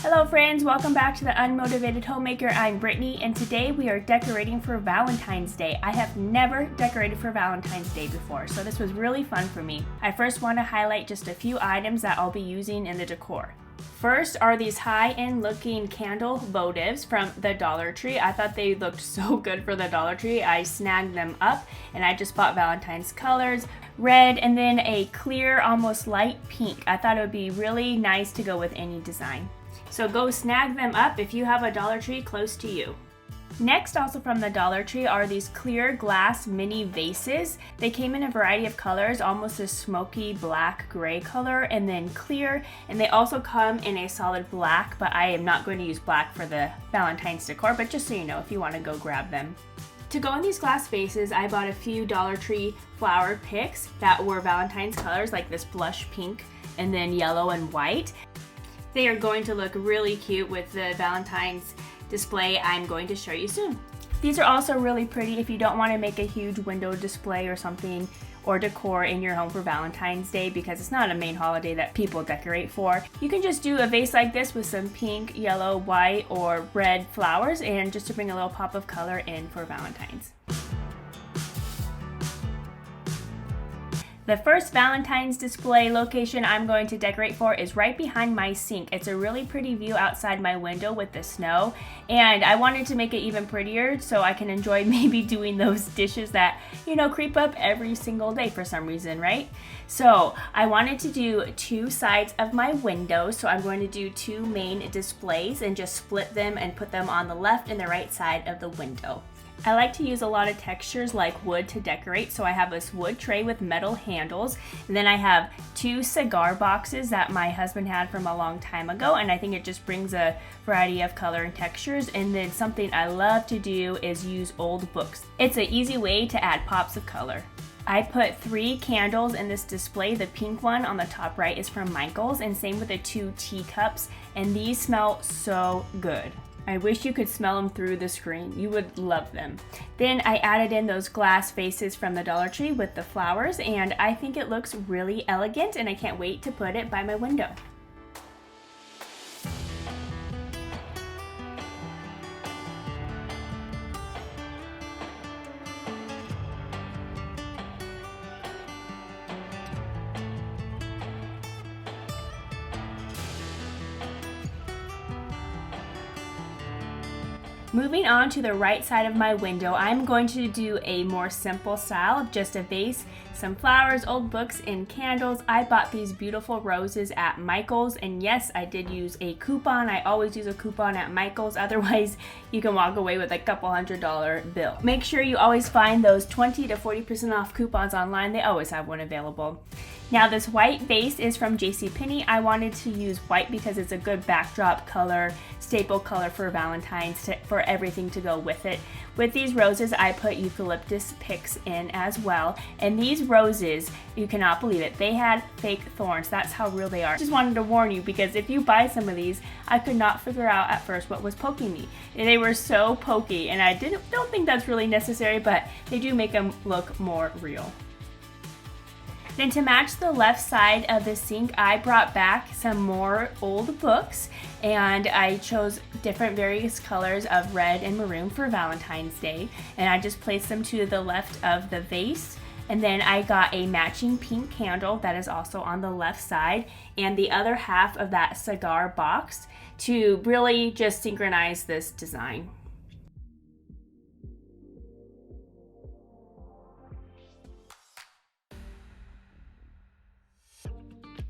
Hello friends, welcome back to the Unmotivated Homemaker. I'm Brittany and today we are decorating for Valentine's Day. I have never decorated for Valentine's Day before, so this was really fun for me. I first want to highlight just a few items that I'll be using in the decor. First are these high-end looking candle votives from the Dollar Tree. I thought they looked so good for the Dollar Tree. I snagged them up and I just bought Valentine's colors, red and then a clear, almost light pink. I thought it would be really nice to go with any design. So go snag them up if you have a Dollar Tree close to you. Next, also from the Dollar Tree, are these clear glass mini vases. They came in a variety of colors, almost a smoky black gray color and then clear, and they also come in a solid black, but I am not going to use black for the Valentine's decor, but just so you know if you want to go grab them. To go in these glass vases, I bought a few Dollar Tree flower picks that were Valentine's colors, like this blush pink and then yellow and white. They are going to look really cute with the Valentine's display I'm going to show you soon. These are also really pretty if you don't want to make a huge window display or something or decor in your home for Valentine's Day, because it's not a main holiday that people decorate for. You can just do a vase like this with some pink, yellow, white, or red flowers, and just to bring a little pop of color in for Valentine's. The first Valentine's display location I'm going to decorate for is right behind my sink. It's a really pretty view outside my window with the snow, and I wanted to make it even prettier so I can enjoy maybe doing those dishes that, you know, creep up every single day for some reason, right? So I wanted to do two sides of my window, so I'm going to do two main displays and just split them and put them on the left and the right side of the window. I like to use a lot of textures like wood to decorate, so I have this wood tray with metal handles, and then I have two cigar boxes that my husband had from a long time ago, and I think it just brings a variety of color and textures. And then something I love to do is use old books. It's an easy way to add pops of color. I put 3 candles in this display. The pink one on the top right is from Michael's, and same with the 2 teacups, and these smell so good. I wish you could smell them through the screen. You would love them. Then I added in those glass vases from the Dollar Tree with the flowers, and I think it looks really elegant, and I can't wait to put it by my window. Moving on to the right side of my window, I'm going to do a more simple style of just a vase, some flowers, old books, and candles. I bought these beautiful roses at Michael's, and yes, I did use a coupon. I always use a coupon at Michael's, otherwise you can walk away with a couple $100 bill. Make sure you always find those 20 to 40% off coupons online. They always have one available. Now this white vase is from JCPenney. I wanted to use white because it's a good backdrop color, staple color for Valentine's, for everything to go with it. With these roses, I put eucalyptus picks in as well. And these roses, you cannot believe it, they had fake thorns. That's how real they are. Just wanted to warn you, because if you buy some of these, I could not figure out at first what was poking me. They were so pokey, and I don't think that's really necessary, but they do make them look more real. Then to match the left side of the sink, I brought back some more old books, and I chose different various colors of red and maroon for Valentine's Day, and I just placed them to the left of the vase. And then I got a matching pink candle that is also on the left side, and the other half of that cigar box to really just synchronize this design.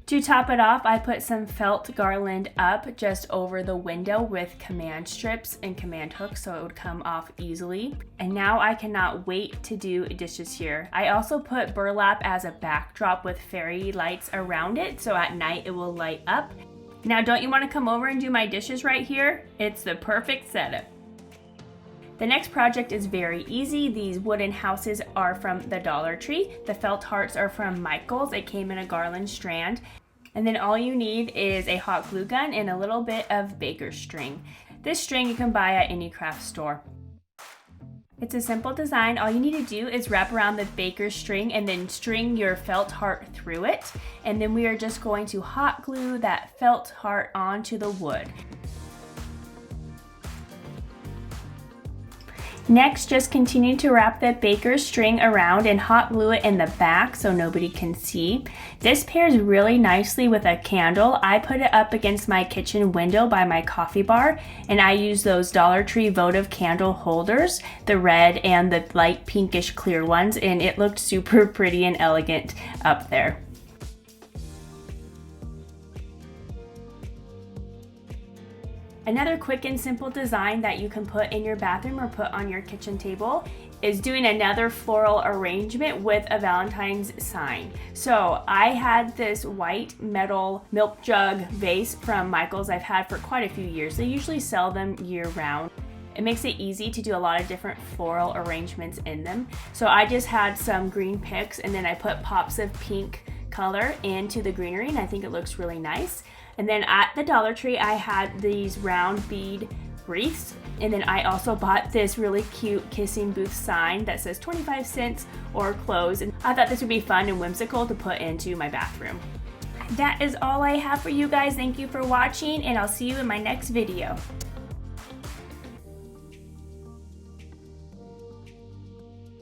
To top it off, I put some felt garland up just over the window with command strips and command hooks so it would come off easily. And now I cannot wait to do dishes here. I also put burlap as a backdrop with fairy lights around it, so at night it will light up. Now don't you want to come over and do my dishes right here? It's the perfect setup. The next project is very easy. These wooden houses are from the Dollar Tree. The felt hearts are from Michael's. It came in a garland strand. And then all you need is a hot glue gun and a little bit of baker's string. This string you can buy at any craft store. It's a simple design. All you need to do is wrap around the baker's string and then string your felt heart through it. And then we are just going to hot glue that felt heart onto the wood. Next, just continue to wrap the baker's string around and hot glue it in the back so nobody can see. This pairs really nicely with a candle. I put it up against my kitchen window by my coffee bar, and I use those Dollar Tree votive candle holders, the red and the light pinkish clear ones, and it looked super pretty and elegant up there. Another quick and simple design that you can put in your bathroom or put on your kitchen table is doing another floral arrangement with a Valentine's sign. So I had this white metal milk jug vase from Michael's I've had for quite a few years. They usually sell them year round. It makes it easy to do a lot of different floral arrangements in them. So I just had some green picks and then I put pops of pink color into the greenery, and I think it looks really nice. And then at the Dollar Tree, I had these round bead wreaths. And then I also bought this really cute kissing booth sign that says 25 cents or close. And I thought this would be fun and whimsical to put into my bathroom. That is all I have for you guys. Thank you for watching, and I'll see you in my next video.